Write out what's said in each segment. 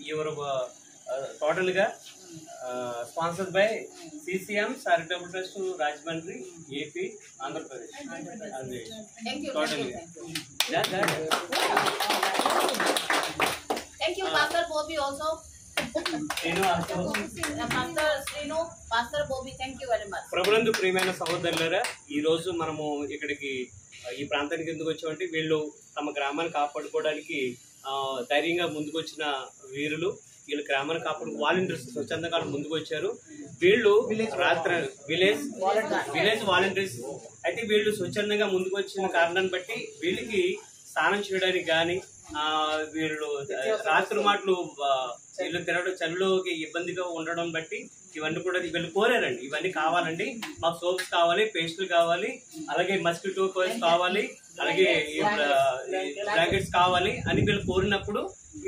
Your total గా sponsored by CCM charitable trust Rajahmundry AP Andhra Pradesh. Thank you, Pastor Bobby also. Pastor Bobby, thank you very much. ప్రభునందు ప్రియమైన సహోదరులారా, ఈ రోజు మనము ఇక్కడికి ఈ ప్రాంతానికి ఎందుకు వచ్చామంటే వీళ్ళు తమ గ్రామాన్ని కాపాడుకోవడానికి ధైర్యంగా ముందుకు వచ్చిన వీరులు. వీళ్ళు గ్రామాన్ని కాపాడు వాలంటీర్స్ స్వచ్ఛందంగా ముందుకు వచ్చారు. వీళ్ళు రాత్రి విలేజ్ వాలంటీర్స్ అయితే వీళ్ళు స్వచ్ఛందంగా ముందుకు వచ్చిన కారణాన్ని బట్టి వీళ్ళకి స్నానం చేయడానికి కానీ వీళ్ళు రాత్రి మాటలు వీళ్ళు తినడం చలిలోకి ఇబ్బందిగా ఉండడం బట్టి ఇవన్నీ కూడా వీళ్ళు కోరారండి. ఇవన్నీ కావాలండి, మాకు సోప్స్ కావాలి, పేస్టులు కావాలి, అలాగే మస్కిటో కాయిల్స్ కావాలి, అలాగే బ్లాంకెట్స్ కావాలి అని వీళ్ళు కోరినప్పుడు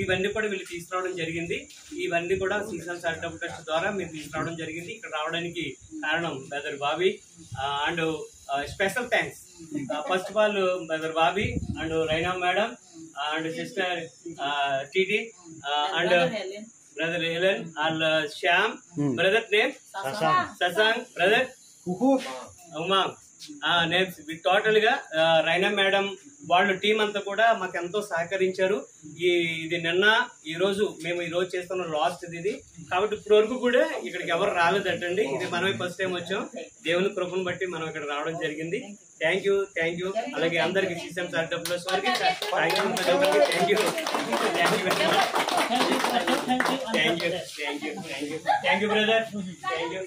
ఇవన్నీ కూడా వీళ్ళు తీసుకురావడం జరిగింది. ఇవన్నీ కూడా సీసన్ చారిటబుల్ ట్రస్ట్ ద్వారా మీరు తీసుకురావడం జరిగింది. ఇక్కడ రావడానికి కారణం brother Bobby and special thanks first of all brother Bobby and Raina madam and sister TT and brother Helen and Shyam, brother name Sasang, brother Umang names total గా రైనా మేడం వాళ్ళ టీం అంతా కూడా మాకు ఎంతో సహకరించారు. ఇది నిన్న ఈ రోజు మేము ఈ రోజు చేస్తున్న లాస్ట్ ఇది కాబట్టి ఇప్పటి వరకు కూడా ఇక్కడికి ఎవరు రాలేదటండి. ఇది మనమే ఫస్ట్ టైం వచ్చాం. దేవుని కృపను బట్టి మనం ఇక్కడ రావడం జరిగింది. Thank you. అలాగే అందరికి CCM చారిటబుల్ ట్రస్ట్ వారికి thank you brother. Thank you.